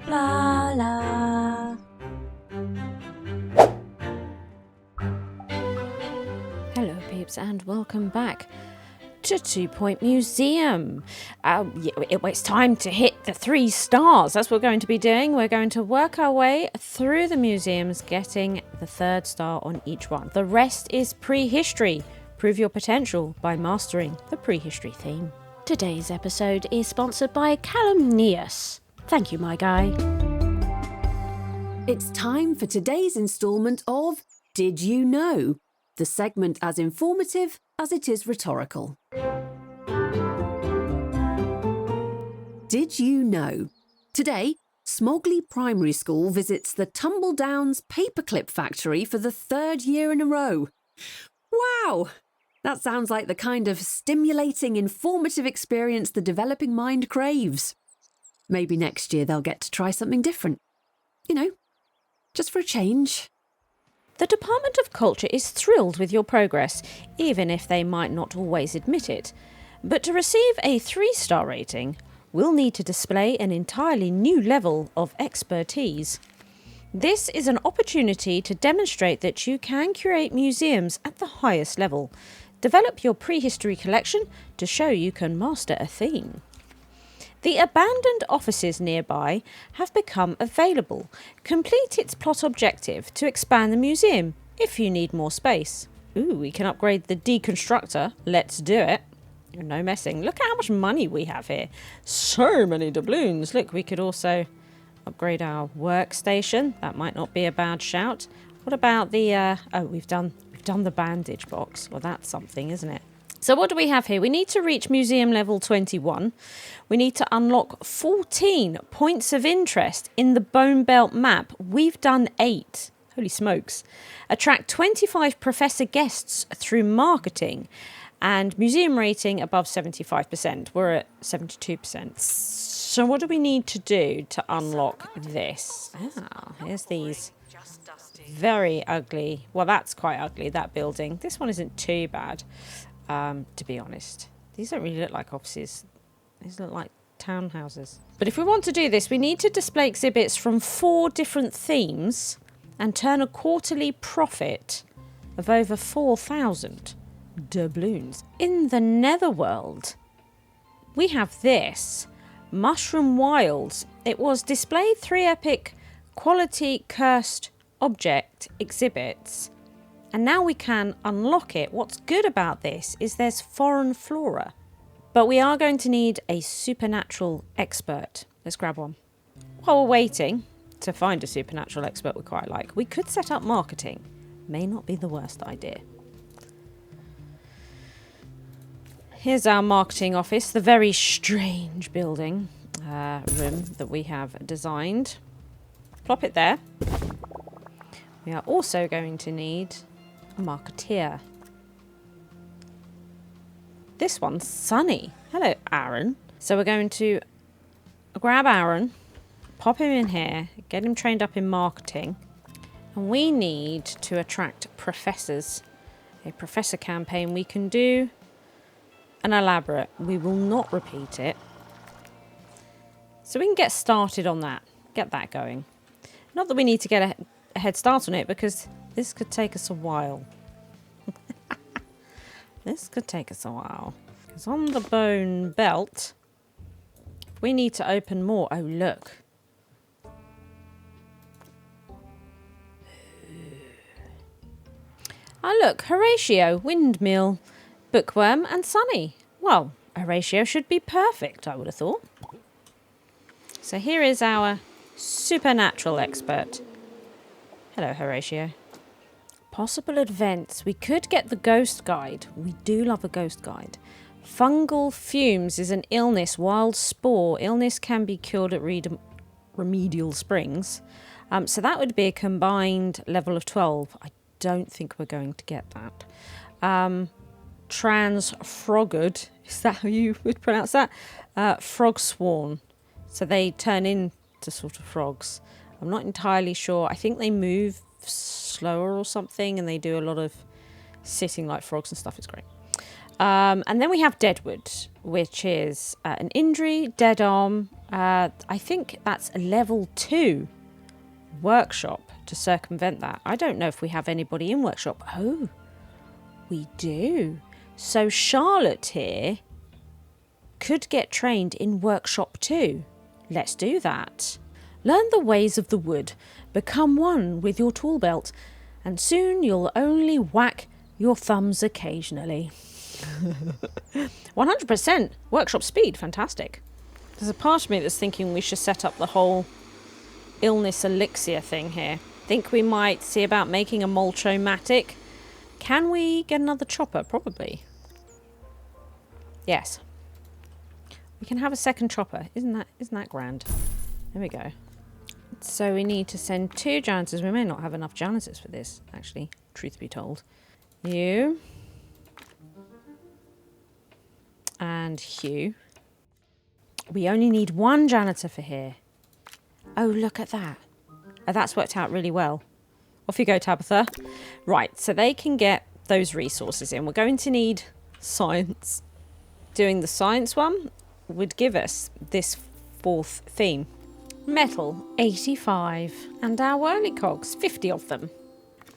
Blarla. Hello peeps and welcome back to 2 Point Museum. It's time to hit the 3 stars. That's what we're going to be doing. We're going to work our way through the museums, getting the 3rd star on each one. The rest is prehistory. Prove your potential by mastering the prehistory theme. Today's episode is sponsored by Calumnius. Thank you, my guy. It's time for today's instalment of Did You Know? The segment as informative as it is rhetorical. Did you know? Today, Smogley Primary School visits the Tumbledowns paperclip factory for the 3rd year in a row. Wow! That sounds like the kind of stimulating, informative experience the developing mind craves. Maybe next year they'll get to try something different. You know, just for a change. The Department of Culture is thrilled with your progress, even if they might not always admit it. But to receive a 3-star rating, we'll need to display an entirely new level of expertise. This is an opportunity to demonstrate that you can curate museums at the highest level. Develop your prehistory collection to show you can master a theme. The abandoned offices nearby have become available. Complete its plot objective to expand the museum if you need more space. Ooh, we can upgrade the deconstructor. Let's do it. No messing. Look at how much money we have here. So many doubloons. Look, we could also upgrade our workstation. That might not be a bad shout. What about the... we've done the bandage box. Well, that's something, isn't it? So what do we have here? We need to reach museum level 21. We need to unlock 14 points of interest in the Bone Belt map. We've done 8. Holy smokes. Attract 25 professor guests through marketing. And museum rating above 75%. We're at 72%. So what do we need to do to unlock this? Here's these very ugly. Well, that's quite ugly, that building. This one isn't too bad. To be honest, these don't really look like offices. These look like townhouses. But if we want to do this, we need to display exhibits from 4 different themes and turn a quarterly profit of over 4,000 doubloons. In the netherworld, we have this Mushroom Wilds. It was displayed 3 epic quality cursed object exhibits. And now we can unlock it. What's good about this is there's foreign flora. But we are going to need a supernatural expert. Let's grab one. While we're waiting to find a supernatural expert we quite like, we could set up marketing. May not be the worst idea. Here's our marketing office, the very strange building room that we have designed. Plop it there. We are also going to need a marketeer. This one's Sunny. Hello, Aaron. So we're going to grab Aaron, pop him in here, get him trained up in marketing. And we need to attract professors. A professor campaign. We can do an elaborate. We will not repeat it. So we can get started on that. Get that going. Not that we need to get a head start on it, because this could take us a while. This could take us a while. Because on the Bone Belt, we need to open more. Oh, look. Oh, look. Horatio, Windmill, Bookworm and Sunny. Well, Horatio should be perfect, I would have thought. So here is our supernatural expert. Hello, Horatio. Possible events. We could get the ghost guide. We do love a ghost guide. Fungal fumes is an illness, wild spore. Illness can be cured at remedial springs. So that would be a combined level of 12. I don't think we're going to get that. Transfrogged. Is that how you would pronounce that? Frog sworn. So they turn into sort of frogs. I'm not entirely sure. I think they move slower or something, and they do a lot of sitting like frogs and stuff. It's great. And then we have Deadwood, which is an injury, dead arm, I think that's a level 2 workshop to circumvent that. I don't know if we have anybody in workshop. Oh, we do. So Charlotte here could get trained in workshop 2. Let's do that. Learn the ways of the wood. Become one with your tool belt. And soon you'll only whack your thumbs occasionally. 100% workshop speed. Fantastic. There's a part of me that's thinking we should set up the whole illness elixir thing here. Think we might see about making a Molcho-matic. Can we get another chopper? Probably. Yes. We can have a second chopper. Isn't that grand? There we go. So we need to send 2 janitors. We may not have enough janitors for this, actually, truth be told. You. And Hugh. We only need 1 janitor for here. Oh, look at that. Oh, that's worked out really well. Off you go, Tabitha. Right, so they can get those resources in. We're going to need science. Doing the science one would give us this 4th theme. Metal, 85. And our whirly cogs, 50 of them.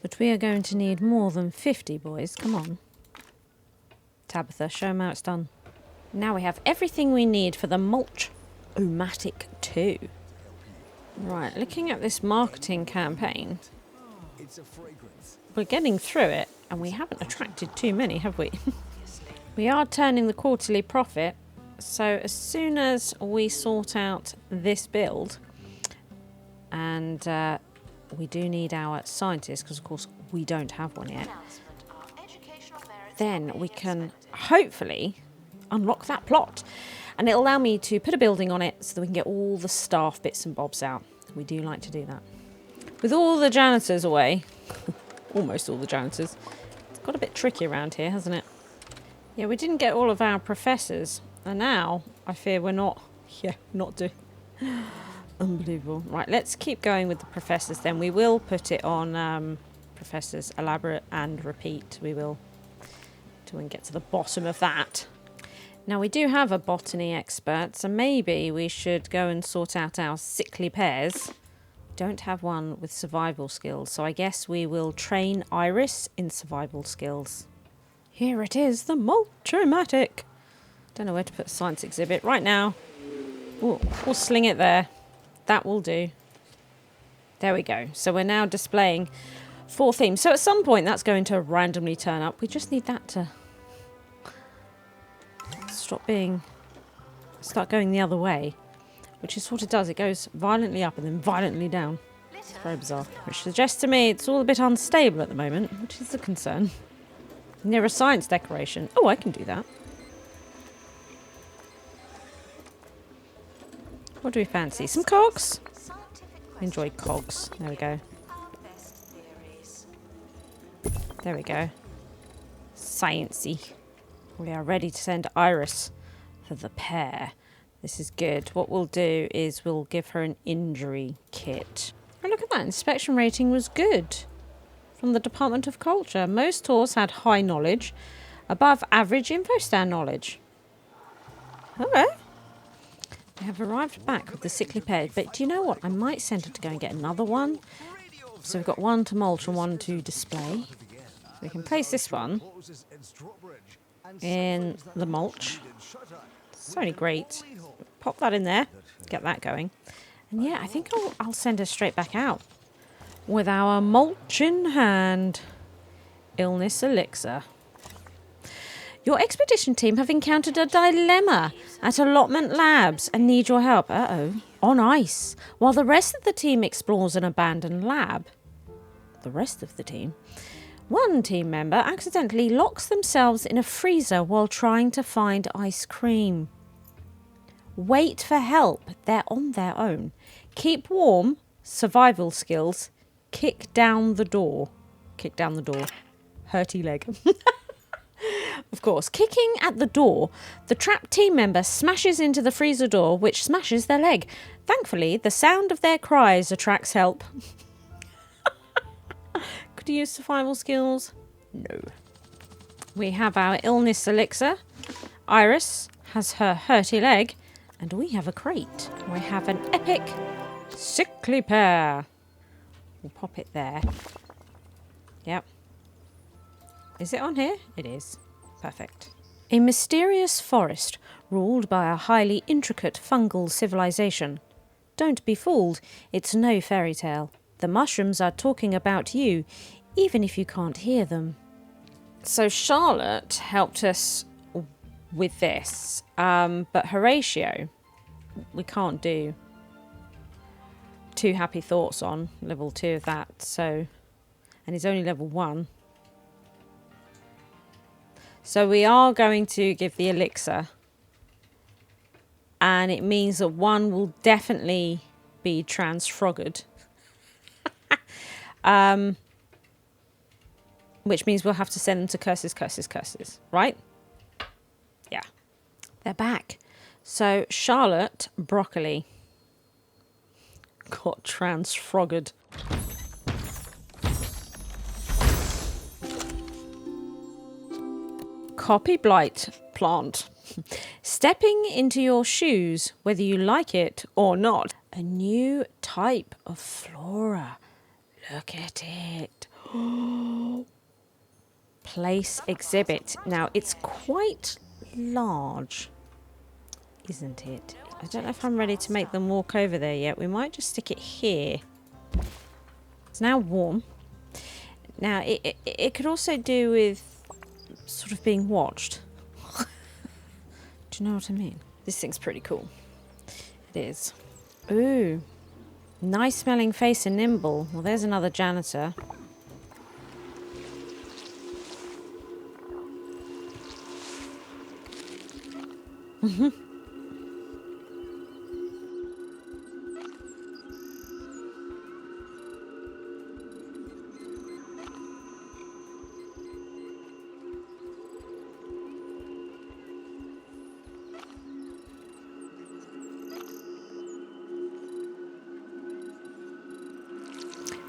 But we are going to need more than 50, boys. Come on. Tabitha, show them how it's done. Now we have everything we need for the Molch-O-matic 2. Right, looking at this marketing campaign, we're getting through it, and we haven't attracted too many, have we? We are turning the quarterly profit, so as soon as we sort out this build, and we do need our scientists, because of course we don't have one yet, then we can hopefully unlock that plot. And it'll allow me to put a building on it so that we can get all the staff bits and bobs out. We do like to do that. With all the janitors away, almost all the janitors, it's got a bit tricky around here, hasn't it? Yeah, we didn't get all of our professors. And now I fear we're not doing... Unbelievable. Right, let's keep going with the professors then. We will put it on professors, elaborate and repeat. We will, till we can get to the bottom of that. Now, we do have a botany expert, so maybe we should go and sort out our sickly pears. Don't have one with survival skills, so I guess we will train Iris in survival skills. Here it is, the Molch-O-matic. Don't know where to put a science exhibit right now. Ooh, we'll sling it there. That will do. There we go. So we're now displaying 4 themes. So at some point, that's going to randomly turn up. We just need that to... start going the other way, which is what it does. It goes violently up and then violently down. It's very bizarre, which suggests to me it's all a bit unstable at the moment, which is a concern. Near a science decoration. Oh, I can do that. What do we fancy? Some cogs? Enjoy cogs. There we go. There we go. Sciencey. We are ready to send Iris for the pair. This is good. What we'll do is we'll give her an injury kit. Oh, look at that. Inspection rating was good. From the Department of Culture. Most tours had high knowledge, above average InfoStan knowledge. Hello. We have arrived back with the sickly pair, but do you know what? I might send her to go and get another one. So we've got one to mulch and one to display. We can place this one in the mulch. It's only great. Pop that in there. Get that going. And yeah, I think I'll send her straight back out with our mulch in hand. Illness elixir. Your expedition team have encountered a dilemma at Allotment Labs and need your help. On ice. While the rest of the team explores an abandoned lab. The rest of the team? One team member accidentally locks themselves in a freezer while trying to find ice cream. Wait for help. They're on their own. Keep warm. Survival skills. Kick down the door. Kick down the door. Hurty leg. Of course, kicking at the door, the trapped team member smashes into the freezer door, which smashes their leg. Thankfully, the sound of their cries attracts help. Could you use survival skills? No. We have our illness elixir. Iris has her hurty leg. And we have a crate. We have an epic sickly pear. We'll pop it there. Yep. Is it on here? It is. Perfect. A mysterious forest ruled by a highly intricate fungal civilization. Don't be fooled, it's no fairy tale. The mushrooms are talking about you, even if you can't hear them. So Charlotte helped us with this, but Horatio, we can't do 2 happy thoughts on level 2 of that, so, and he's only level 1. So we are going to give the elixir, and it means that 1 will definitely be transfroggered. Which means we'll have to send them to curses, right? Yeah. They're back. So Charlotte Broccoli got transfroggered. Copy blight plant. Stepping into your shoes, whether you like it or not. A new type of flora. Look at it. Place exhibit. Now, it's quite large, isn't it? I don't know if I'm ready to make them walk over there yet. We might just stick it here. It's now warm. Now, it could also do with sort of being watched. Do you know what I mean? This thing's pretty cool. It is. Ooh. Nice smelling face and nimble. Well, there's another janitor.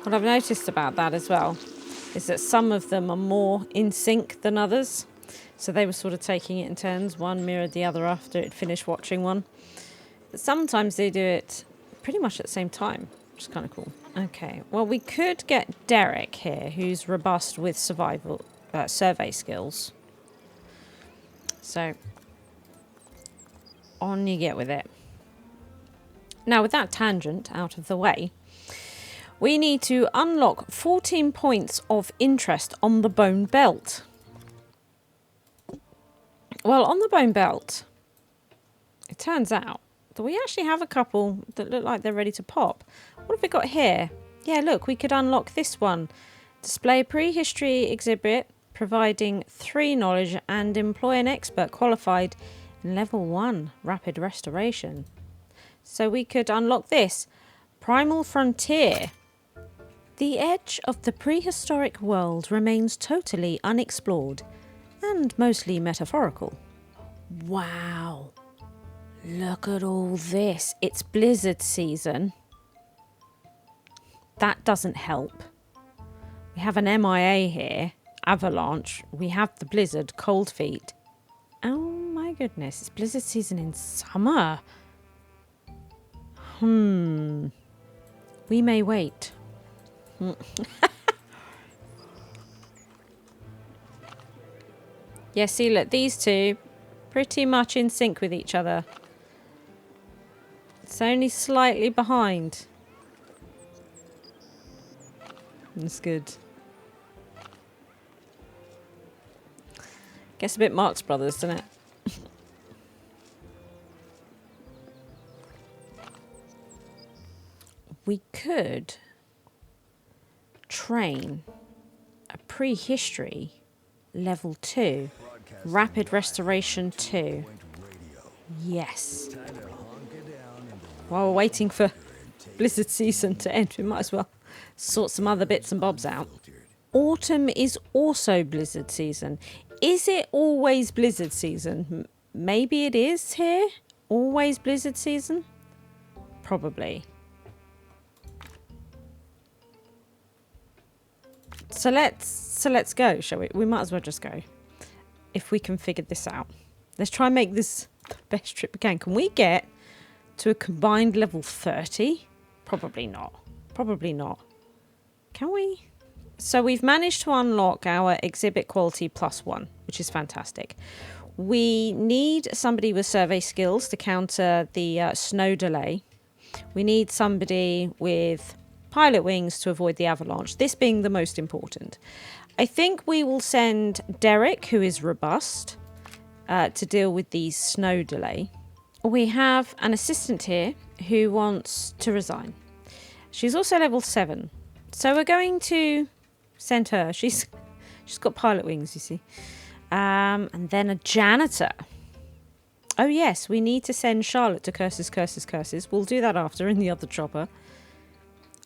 What I've noticed about that as well is that some of them are more in sync than others. So they were sort of taking it in turns. One mirrored the other after it finished watching one. But sometimes they do it pretty much at the same time, which is kind of cool. Okay, well, we could get Derek here, who's robust with survival survey skills. So on you get with it. Now, with that tangent out of the way, we need to unlock 14 points of interest on the bone belt. Well, on the bone belt, it turns out that we actually have a couple that look like they're ready to pop. What have we got here? Yeah, look, we could unlock this one. Display prehistory exhibit, providing 3 knowledge and employ an expert qualified in level 1, rapid restoration. So we could unlock this. Primal frontier. The edge of the prehistoric world remains totally unexplored and mostly metaphorical. Wow. Look at all this. It's blizzard season. That doesn't help. We have an MIA here. Avalanche. We have the blizzard. Cold feet. Oh my goodness. It's blizzard season in summer. We may wait. Yeah, see, look, these two pretty much in sync with each other. It's only slightly behind. That's good. Gets a bit Marx Brothers, doesn't it? We could train a prehistory level 2, rapid restoration 2. Yes. While we're waiting for blizzard season to end, we might as well sort some other bits and bobs out. Autumn is also blizzard season. Is it always blizzard season? Maybe it is here. Always blizzard season? Probably. So let's go, shall we? We might as well just go. If we can figure this out. Let's try and make this the best trip we can. Can we get to a combined level 30? Probably not. Probably not. Can we? So we've managed to unlock our exhibit quality +1, which is fantastic. We need somebody with survey skills to counter the snow delay. We need somebody with pilot wings to avoid the avalanche, this being the most important. I think we will send Derek, who is robust, to deal with the snow delay. We have an assistant here who wants to resign. She's also level 7. So we're going to send her. She's got pilot wings, you see. And then a janitor. Oh yes, we need to send Charlotte to Curses, Curses, Curses. We'll do that after in the other chopper.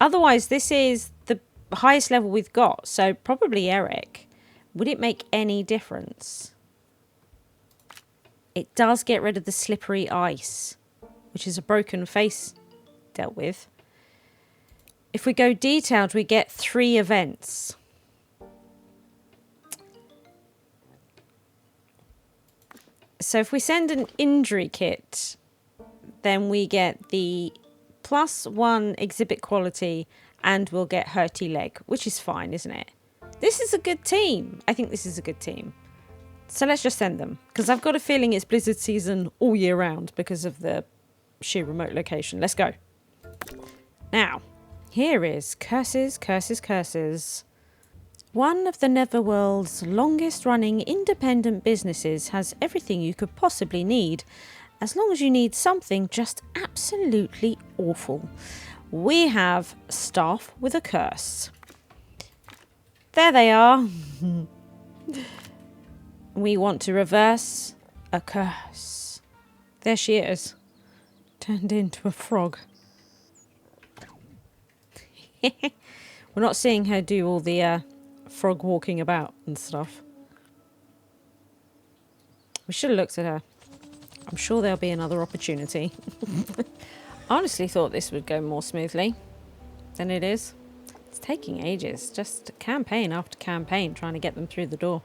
Otherwise, this is the highest level we've got. So probably Eric. Would it make any difference? It does get rid of the slippery ice, which is a broken face dealt with. If we go detailed, we get 3 events. So if we send an injury kit, then we get the +1 exhibit quality and we'll get hurty leg, which is fine, isn't it? This is a good team. I think this is a good team. So let's just send them, because I've got a feeling it's blizzard season all year round because of the sheer remote location. Let's go. Now, here is Curses, Curses, Curses. One of the Netherworld's longest running independent businesses has everything you could possibly need, as long as you need something just absolutely awful. We have staff with a curse. There they are. We want to reverse a curse. There she is, turned into a frog. We're not seeing her do all the frog walking about and stuff. We should have looked at her. I'm sure there'll be another opportunity. I honestly thought this would go more smoothly than it is. It's taking ages, just campaign after campaign trying to get them through the door.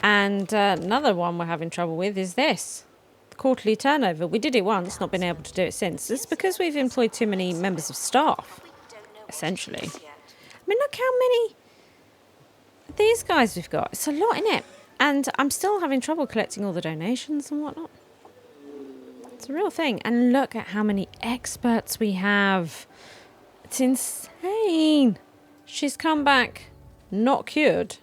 And another one we're having trouble with is this. The quarterly turnover. We did it once, not been able to do it since. It's because we've employed too many members of staff, essentially. I mean, look how many of these guys we've got. It's a lot, isn't it? And I'm still having trouble collecting all the donations and whatnot. It's a real thing. And look at how many experts we have. It's insane. She's come back not cured.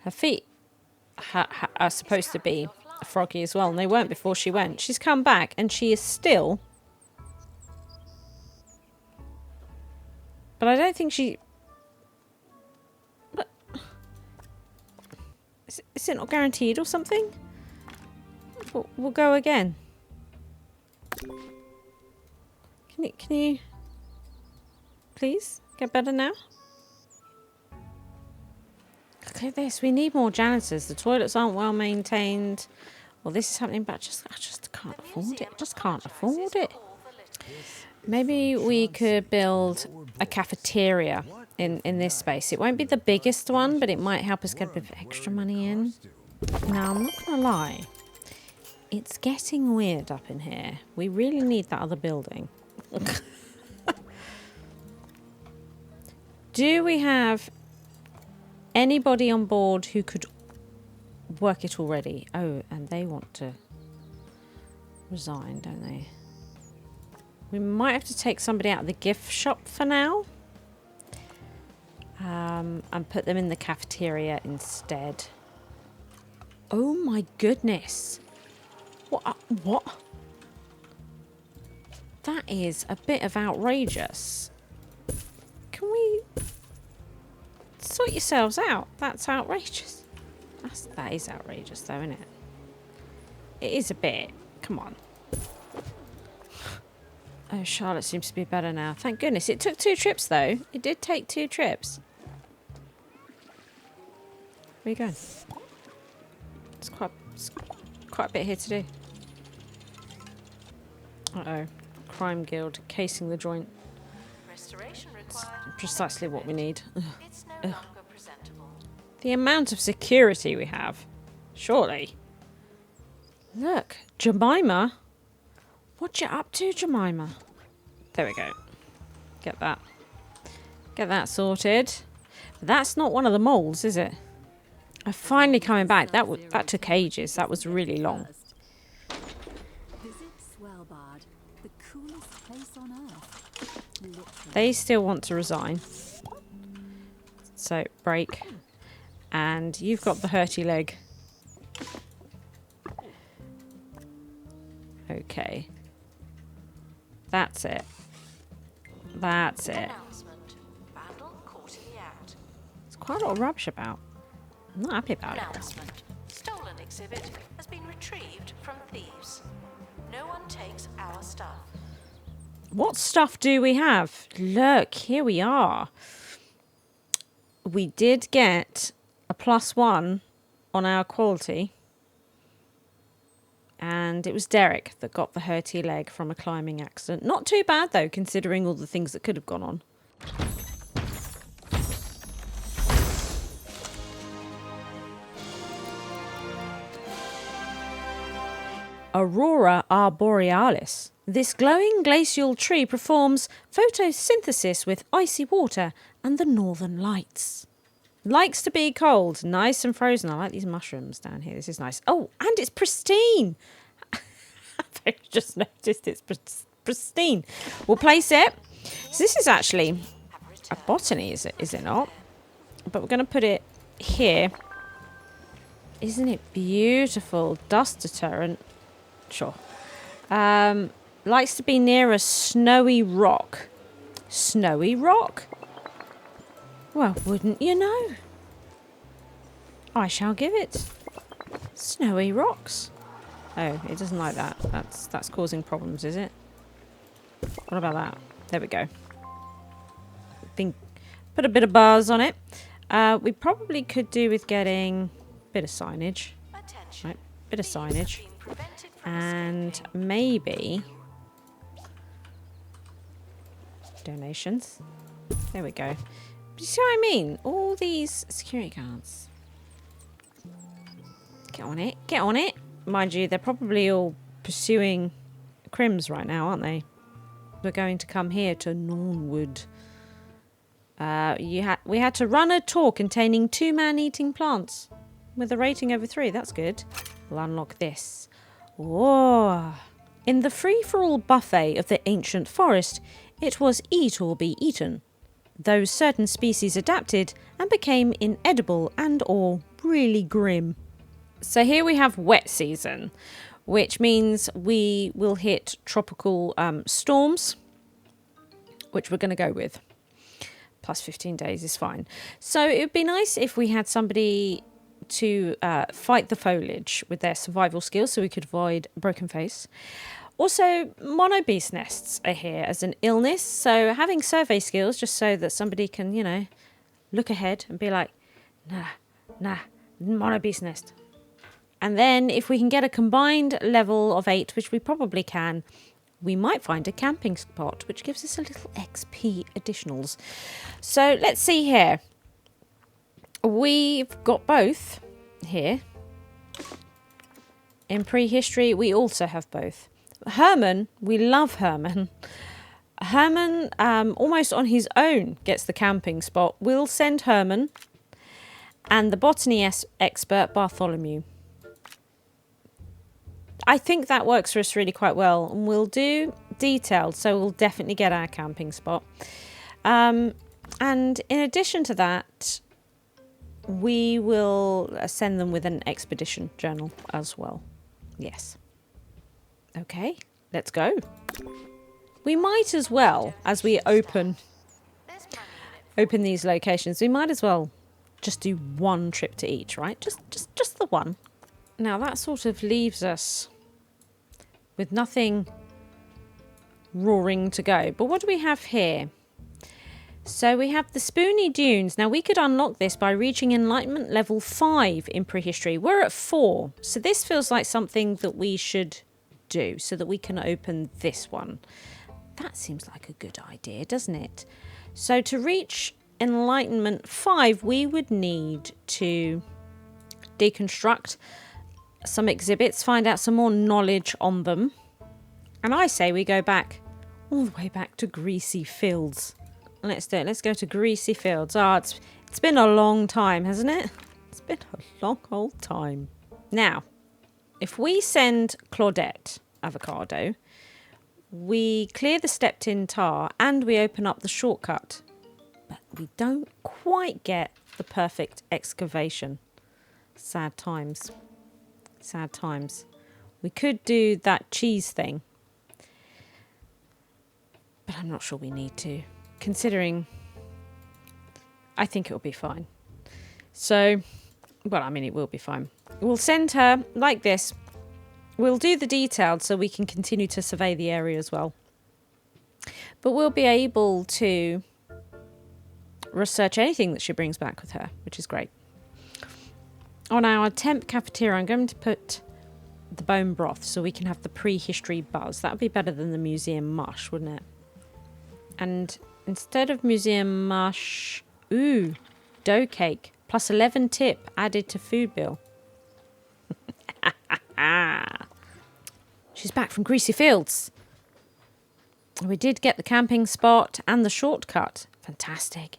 Her feet are supposed to be froggy as well, and they weren't before she went. She's come back, and she is still... But I don't think she... But... Is it not guaranteed or something? We'll go again. Can you... Please? Get better now? Look at this. We need more janitors. The toilets aren't well maintained. Well, this is happening, but I just can't afford it. Just can't afford it. Maybe we could build a cafeteria in this space. It won't be the biggest one, but it might help us get a bit of extra money in. Now, I'm not going to lie. It's getting weird up in here. We really need that other building. Do we have anybody on board who could work it already? Oh, and they want to resign, don't they? We might have to take somebody out of the gift shop for now. And put them in the cafeteria instead. Oh my goodness. What? That is a bit of outrageous. Can we sort yourselves out? That's outrageous. That is outrageous though, isn't it? It is a bit. Come on. Oh, Charlotte seems to be better now. Thank goodness. It took 2 trips though. It did take 2 trips. Where are you going? It's quite a bit here to do. Uh-oh. Crime Guild. Casing the joint. Restoration required. Precisely what we need. It's no longer presentable. The amount of security we have. Surely. Look, Jemima. What you up to, Jemima? There we go. Get that. Get that sorted. But that's not one of the moles, is it? I'm finally coming back. That took ages. That was really long. The coolest place on earth. They still want to resign. So, break. And you've got the hurty leg. Okay. That's it. That's it. There's quite a lot of rubbish about. I'm not happy about it. Stolen exhibit has been retrieved from thieves. No one takes our stuff. What stuff do we have? Look, here we are. We did get a +1 on our quality. And it was Derek that got the hurty leg from a climbing accident. Not too bad, though, considering all the things that could have gone on. Aurora arborealis. This glowing glacial tree performs photosynthesis with icy water and the northern lights. Likes to be cold, nice and frozen. I like these mushrooms down here. This is nice. Oh, and it's pristine. I've just noticed it's pristine. We'll place it. So this is actually a botany, is it not? But we're going to put it here. Isn't it beautiful? Dust deterrent. Sure. Likes to be near a snowy rock. Snowy rock? Well, wouldn't you know? I shall give it. Snowy rocks. Oh, it doesn't like that. That's causing problems, is it? What about that? There we go. Put a bit of bars on it. We probably could do with getting a bit of signage. Right, bit of signage. And maybe donations. There we go. You see what I mean? All these security guards. Get on it. Get on it. Mind you, they're probably all pursuing crims right now, aren't they? We're going to come here to Nornwood. We had to run a tour containing 2 man-eating plants with a rating over 3. That's good. We'll unlock this. Whoa. In the free-for-all buffet of the ancient forest, it was eat or be eaten. Those certain species adapted and became inedible and or really grim. So here we have wet season, which means we will hit tropical storms, which we're going to go with. Plus 15 days is fine. So it would be nice if we had somebody to fight the foliage with their survival skills so we could avoid broken face. Also, mono beast nests are here as an illness, so having survey skills just so that somebody can, you know, look ahead and be like, nah, mono beast nest. And then if we can get a combined level of 8, which we probably can, we might find a camping spot, which gives us a little XP additionals. So let's see here. We've got both here. In prehistory, we also have both. Herman, we love Herman. Herman, almost on his own, gets the camping spot. We'll send Herman and the botany expert, Bartholomew. I think that works for us really quite well. And we'll do detailed, so we'll definitely get our camping spot. And in addition to that, we will send them with an expedition journal as well. Yes. Okay, let's go. We might as well, as we open these locations, we might as well just do one trip to each, right? Just the one. Now that sort of leaves us with nothing roaring to go. But what do we have here? So we have the Spoony Dunes. Now we could unlock this by reaching Enlightenment level 5 in prehistory. We're at 4. So this feels like something that we should do so that we can open this one. That seems like a good idea, doesn't it? So to reach Enlightenment 5, we would need to deconstruct some exhibits, find out some more knowledge on them. And I say we go back, all the way back to Greasy Fields. Let's do it. Let's go to Greasy Fields. It's been a long time, hasn't it? It's been a long old time. Now, if we send Claudette Avocado, we clear the stepped-in tar and we open up the shortcut. But we don't quite get the perfect excavation. Sad times. Sad times. We could do that cheese thing. But I'm not sure we need to. Considering, I think it'll be fine. So, well, I mean, it will be fine. We'll send her like this. We'll do the detailed so we can continue to survey the area as well. But we'll be able to research anything that she brings back with her, which is great. On our temp cafeteria, I'm going to put the bone broth so we can have the prehistory buzz. That would be better than the museum mush, wouldn't it? And instead of museum mush, dough cake plus 11 tip added to food bill. She's back from Greasy Fields. We did get the camping spot and the shortcut. Fantastic.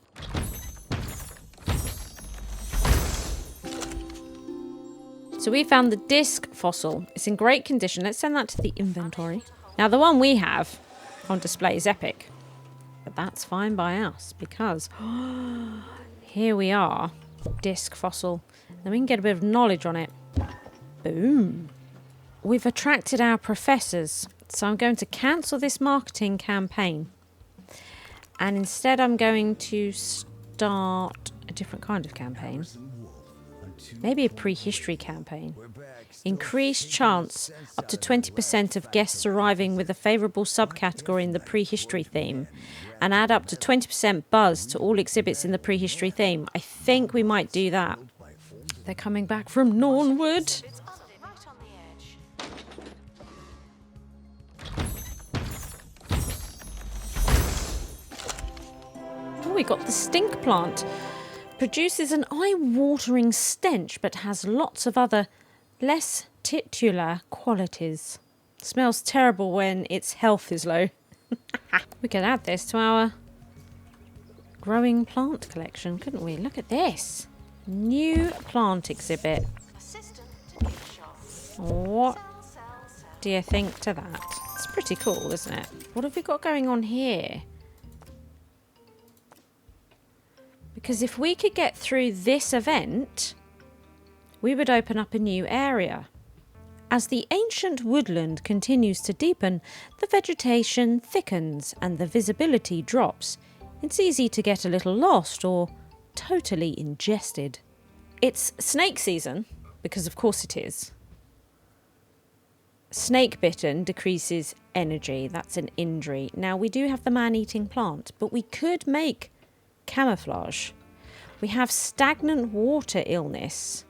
So we found the disc fossil. It's in great condition. Let's send that to the inventory. Now the one we have on display is epic. But that's fine by us because here we are. Disc fossil. Then we can get a bit of knowledge on it. Boom. We've attracted our professors. So I'm going to cancel this marketing campaign. And instead I'm going to start a different kind of campaign. Maybe a prehistory campaign. Increased chance up to 20% of guests arriving with a favourable subcategory in the prehistory theme. And add up to 20% buzz to all exhibits in the prehistory theme. I think we might do that. They're coming back from Nornwood. It's right on the edge. Oh, we got the stink plant. Produces an eye-watering stench, but has lots of other less titular qualities. Smells terrible when its health is low. We could add this to our growing plant collection, couldn't we? Look at this. New plant exhibit. Assistant to gift shop. What Sell. do you think to that? It's pretty cool, isn't it? What have we got going on here? Because if we could get through this event, we would open up a new area. As the ancient woodland continues to deepen, the vegetation thickens and the visibility drops. It's easy to get a little lost or totally ingested. It's snake season, because of course it is. Snake bitten decreases energy. That's an injury. Now we do have the man-eating plant, but we could make camouflage. We have stagnant water illness,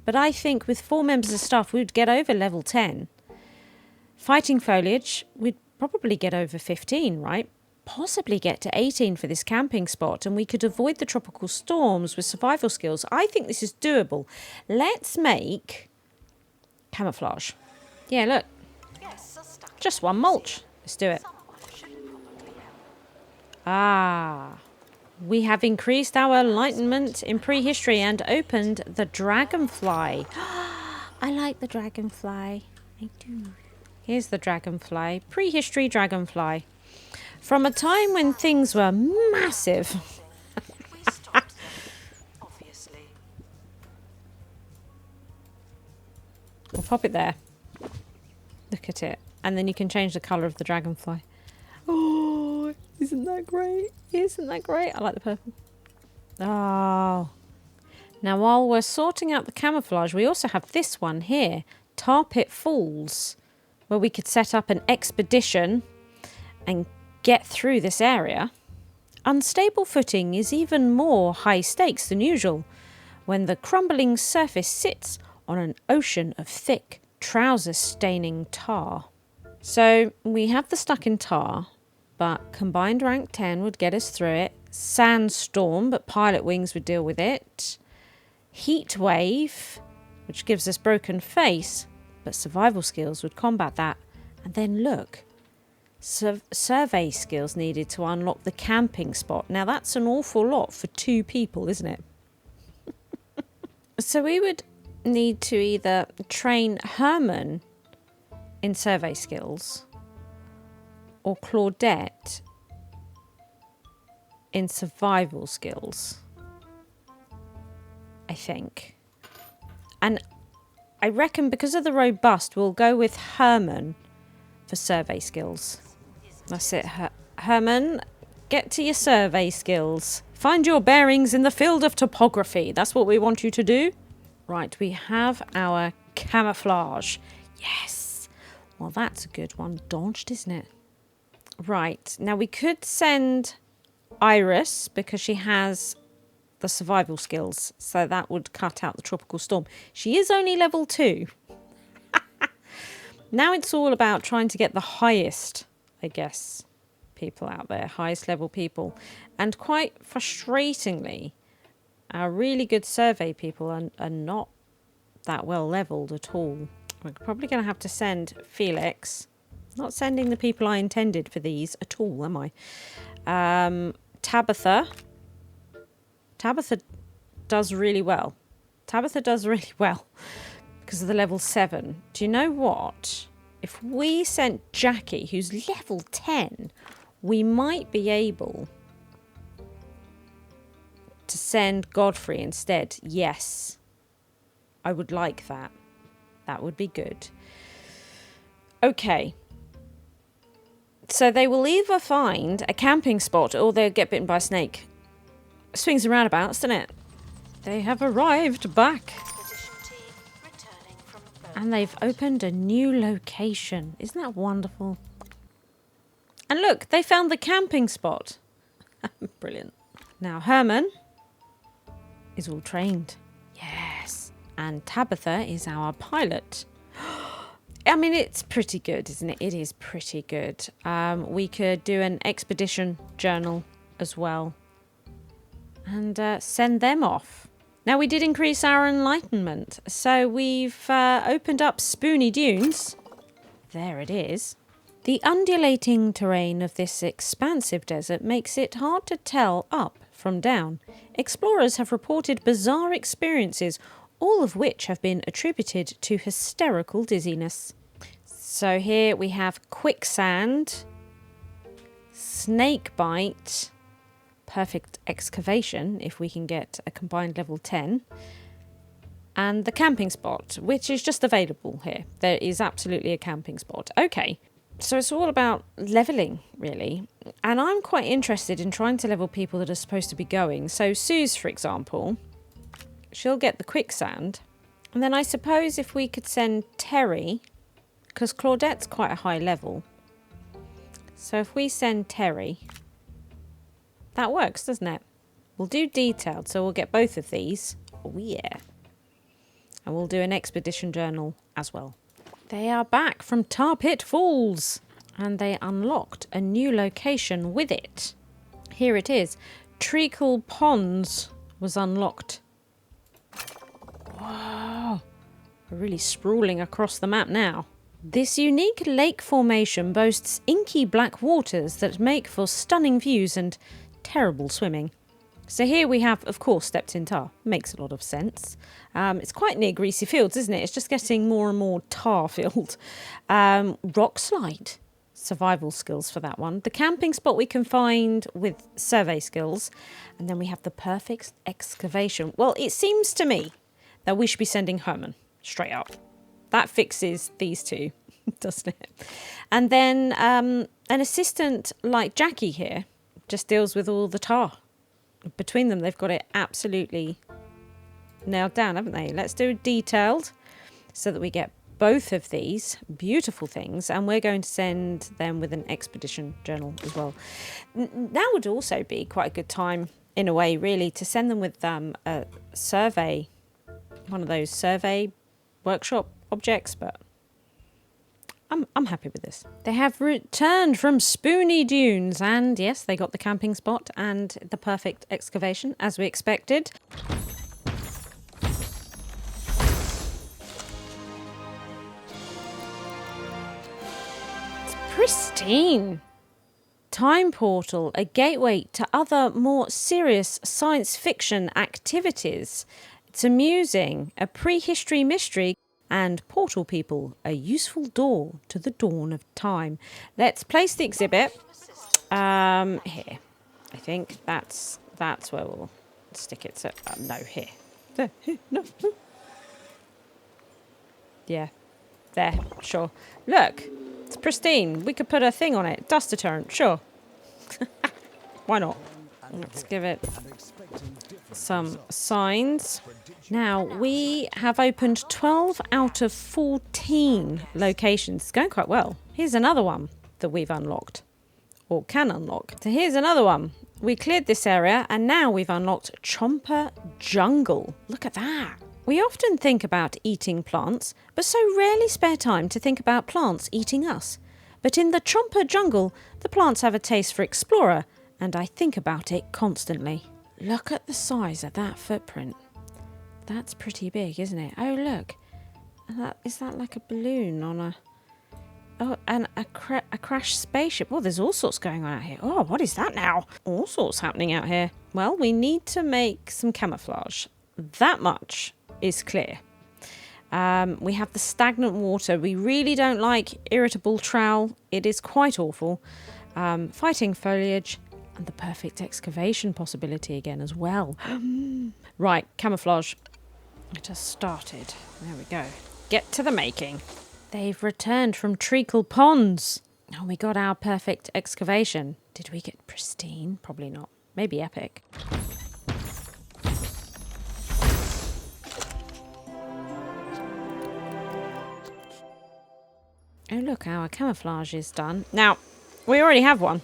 but I think with 4 members of staff we'd get over level 10. Fighting foliage, we'd probably get over 15, right? Possibly get to 18 for this camping spot, and we could avoid the tropical storms with survival skills. I think this is doable. Let's make camouflage. Yeah, look, Yes, are stuck. just one mulch. Let's do it. Someone should probably help. Ah, we have increased our enlightenment in prehistory and opened the dragonfly. I like the dragonfly. I do. Here's the dragonfly. Prehistory dragonfly. From a time when things were massive. We stopped them, obviously. We'll pop it there. Look at it. And then you can change the colour of the dragonfly. Oh, isn't that great? Isn't that great? I like the purple. Oh. Now, while we're sorting out the camouflage, we also have this one here. Tar Pit Falls, where we could set up an expedition and get through this area. Unstable footing is even more high stakes than usual when the crumbling surface sits on an ocean of thick, trouser-staining tar. So we have the stuck in tar, but combined rank 10 would get us through it. Sandstorm, but pilot wings would deal with it. Heat wave, which gives us broken face, but survival skills would combat that. And then look, survey skills needed to unlock the camping spot. Now that's an awful lot for 2 people, isn't it? So we would need to either train Herman in survey skills or Claudette in survival skills, I think. And I reckon because of the robust, we'll go with Herman for survey skills. That's it, Herman. Get to your survey skills. Find your bearings in the field of topography. That's what we want you to do. Right, we have our camouflage. Yes. Well, that's a good one. Dodged, isn't it? Right, now we could send Iris because she has the survival skills. So that would cut out the tropical storm. She is only level 2. Now it's all about trying to get the highest, I guess, people out there, highest level people. And quite frustratingly, our really good survey people are not that well leveled at all. We're probably going to have to send Felix. Not sending the people I intended for these at all, am I? Tabitha. Tabitha does really well. Tabitha does really well because of the level 7. Do you know what? If we sent Jackie, who's level 10, we might be able to send Godfrey instead. Yes, I would like that. That would be good. Okay. So they will either find a camping spot or they'll get bitten by a snake. Swings and roundabouts, doesn't it? They have arrived back. And they've opened a new location. Isn't that wonderful? And look, they found the camping spot. Brilliant. Now Herman is all trained. Yes. And Tabitha is our pilot. I mean, it's pretty good, isn't it? It is pretty good. We could do an expedition journal as well. And send them off. Now, we did increase our enlightenment. So we've opened up Spoony Dunes. There it is. The undulating terrain of this expansive desert makes it hard to tell up from down. Explorers have reported bizarre experiences, all of which have been attributed to hysterical dizziness. So here we have quicksand, snake bite, perfect excavation, if we can get a combined level 10, and the camping spot, which is just available here. There is absolutely a camping spot. Okay, so it's all about leveling, really. And I'm quite interested in trying to level people that are supposed to be going. So Suze, for example, she'll get the quicksand. And then I suppose if we could send Terry, because Claudette's quite a high level. So if we send Terry, that works, doesn't it? We'll do detailed, so we'll get both of these. Oh, yeah. And we'll do an expedition journal as well. They are back from Tar Pit Falls. And they unlocked a new location with it. Here it is. Treacle Ponds was unlocked. Wow. We're really sprawling across the map now. This unique lake formation boasts inky black waters that make for stunning views and terrible swimming. So here we have, of course, stepped in tar. Makes a lot of sense. It's quite near Greasy Fields, isn't it? It's just getting more and more tar filled. Rock slide. Survival skills for that one. The camping spot we can find with survey skills. And then we have the perfect excavation. Well, it seems to me that we should be sending Herman straight up. That fixes these two, doesn't it? And then an assistant like Jackie here just deals with all the tar. Between them, they've got it absolutely nailed down, haven't they? Let's do detailed so that we get both of these beautiful things, and we're going to send them with an expedition journal as well. That would also be quite a good time, in a way, really, to send them with a survey, one of those survey workshop objects, but I'm happy with this. They have returned from Spoony Dunes, and yes, they got the camping spot and the perfect excavation, as we expected. It's pristine. Time portal, a gateway to other more serious science fiction activities. It's amusing, a prehistory mystery, and portal people, a useful door to the dawn of time. Let's place the exhibit here. I think that's where we'll stick it. So no, here. There, here, no. Yeah, there, sure. Look, it's pristine. We could put a thing on it. Dust deterrent, sure. Why not? Let's give it some signs. Now, we have opened 12 out of 14 locations. It's going quite well. Here's another one that we've unlocked, or can unlock. So here's another one. We cleared this area, and now we've unlocked Chomper Jungle. Look at that. We often think about eating plants, but so rarely spare time to think about plants eating us. But in the Chomper Jungle, the plants have a taste for explorer, and I think about it constantly. Look at the size of that footprint. That's pretty big, isn't it? Oh, look. Is that like a balloon on a... Oh, and a crashed spaceship. Oh, there's all sorts going on out here. Oh, what is that now? All sorts happening out here. Well, we need to make some camouflage. That much is clear. We have the stagnant water. We really don't like irritable trowel. It is quite awful. Fighting foliage. And the perfect excavation possibility again as well. Right, camouflage. It has started. There we go. Get to the making. They've returned from treacle ponds. Oh, we got our perfect excavation. Did we get pristine? Probably not. Maybe epic. Oh, look, our camouflage is done. Now, we already have one.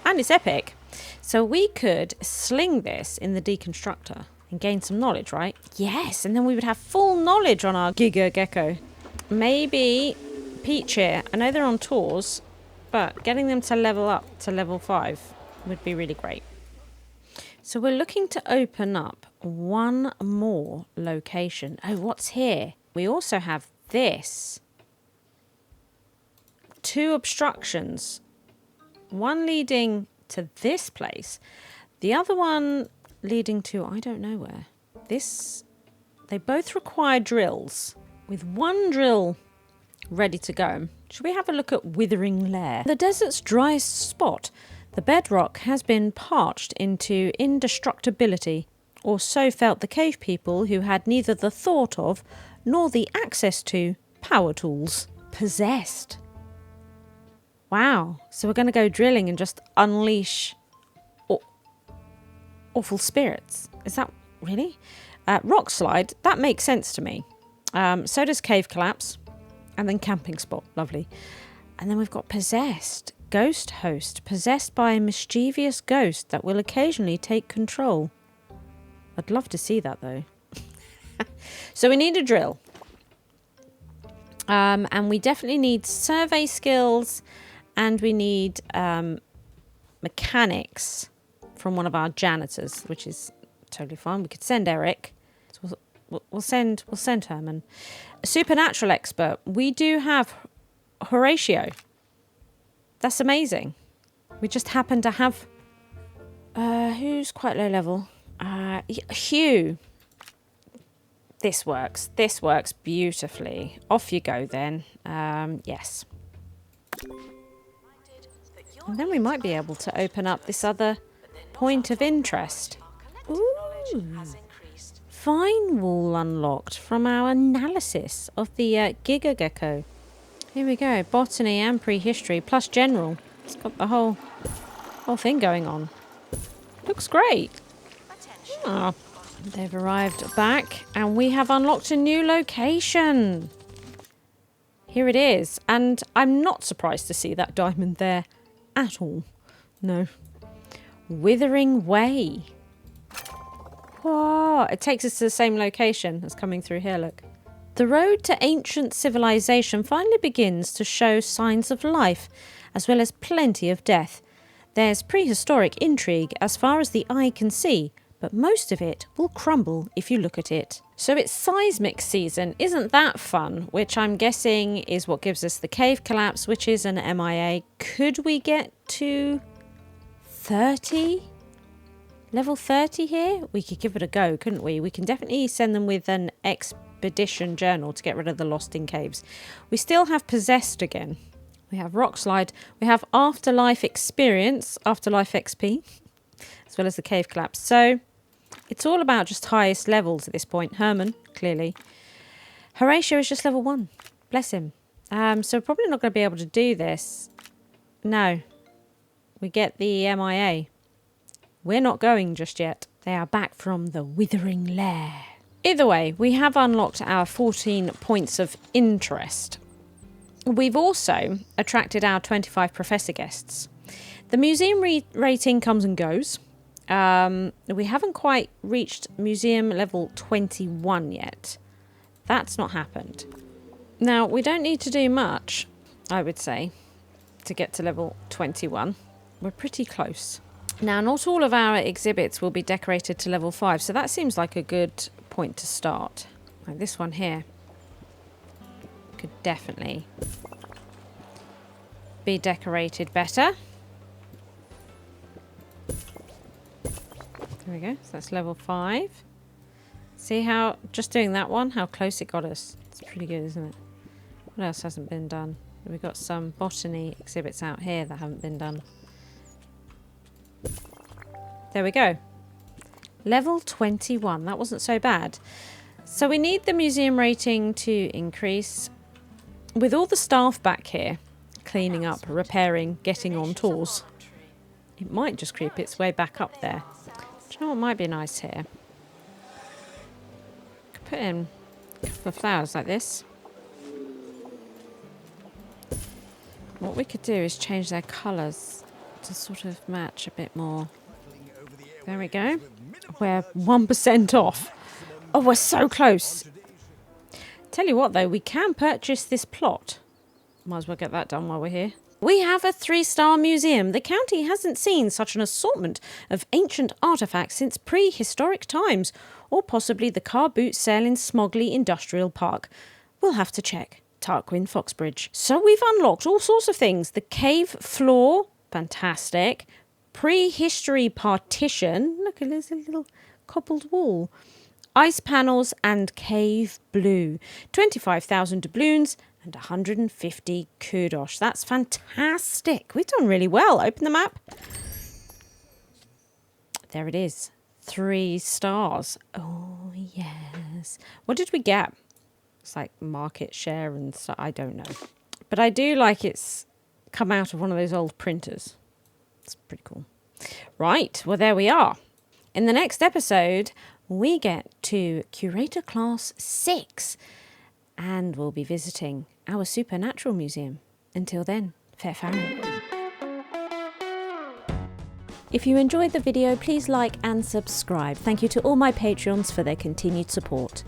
And it's epic. So we could sling this in the deconstructor and gain some knowledge, right? Yes, and then we would have full knowledge on our Giga Gecko. Maybe Peach here. I know they're on tours, but getting them to level up to level 5 would be really great. So we're looking to open up one more location. Oh, what's here? We also have this. 2 obstructions. One leading to this place. The other one leading to, I don't know where. This, they both require drills. With one drill ready to go. Should we have a look at Withering Lair? The desert's driest spot. The bedrock has been parched into indestructibility. Or so felt the cave people who had neither the thought of, nor the access to, power tools. Possessed. Wow, so we're going to go drilling and just unleash awful spirits. Is that really? Rock slide, that makes sense to me. So does cave collapse. And then camping spot, lovely. And then we've got possessed. Ghost host, possessed by a mischievous ghost that will occasionally take control. I'd love to see that though. So we need a drill. And we definitely need survey skills. And we need mechanics from one of our janitors, which is totally fine. We could send Eric. So we'll send Herman. A supernatural expert. We do have Horatio. That's amazing. We just happen to have who's quite low level. Hugh. This works. This works beautifully. Off you go then. Yes. And then we might be able to open up this other point of interest. Ooh. Vine wall unlocked from our analysis of the Giga Gecko. Here we go. Botany and prehistory plus general. It's got the whole thing going on. Looks great. Oh. They've arrived back and we have unlocked a new location. Here it is. And I'm not surprised to see that diamond there. At all. No. Withering Way. Whoa. It takes us to the same location as coming through here, look. The road to ancient civilization finally begins to show signs of life, as well as plenty of death. There's prehistoric intrigue as far as the eye can see, but most of it will crumble if you look at it. So it's seismic season, isn't that fun? Which I'm guessing is what gives us the cave collapse, which is an MIA. Could we get to 30? Level 30 here? We could give it a go, couldn't we? We can definitely send them with an expedition journal to get rid of the lost in caves. We still have possessed again. We have rock slide. We have afterlife experience, afterlife XP, as well as the cave collapse. So it's all about just highest levels at this point. Herman, clearly. Horatio is just level 1. Bless him. So we're probably not going to be able to do this. No. We get the MIA. We're not going just yet. They are back from the withering lair. Either way, we have unlocked our 14 points of interest. We've also attracted our 25 professor guests. The museum rating comes and goes. We haven't quite reached museum level 21 yet. That's not happened. Now, we don't need to do much, I would say, to get to level 21. We're pretty close. Now, not all of our exhibits will be decorated to level 5, so that seems like a good point to start. Like this one here could definitely be decorated better. There we go. So that's level 5. See how, just doing that one, how close it got us. It's pretty good, isn't it? What else hasn't been done? We've got some botany exhibits out here that haven't been done. There we go. Level 21. That wasn't so bad. So we need the museum rating to increase. With all the staff back here, cleaning up, repairing, getting on tours, it might just creep its way back up there. Do you know what might be nice here? Could put in a couple of flowers like this. What we could do is change their colours to sort of match a bit more. There we go. We're 1% off. Oh, we're so close. Tell you what, though, we can purchase this plot. Might as well get that done while we're here. We have a 3-star museum. The county hasn't seen such an assortment of ancient artefacts since prehistoric times, or possibly the car boot sale in Smogley Industrial Park. We'll have to check. Tarquin Foxbridge. So we've unlocked all sorts of things. The cave floor, fantastic. Prehistory partition. Look, there's a little cobbled wall. Ice panels and cave blue. 25,000 doubloons and 150 kudos. That's fantastic. We've done really well. Open the map. There it is. 3 stars. Oh, yes. What did we get? It's like market share and stuff. I don't know. But I do like it's come out of one of those old printers. It's pretty cool. Right. Well, there we are. In the next episode, we get to Curator Class 6. And we'll be visiting our Supernatural Museum. Until then, fair farewell. If you enjoyed the video, please like and subscribe. Thank you to all my Patreons for their continued support.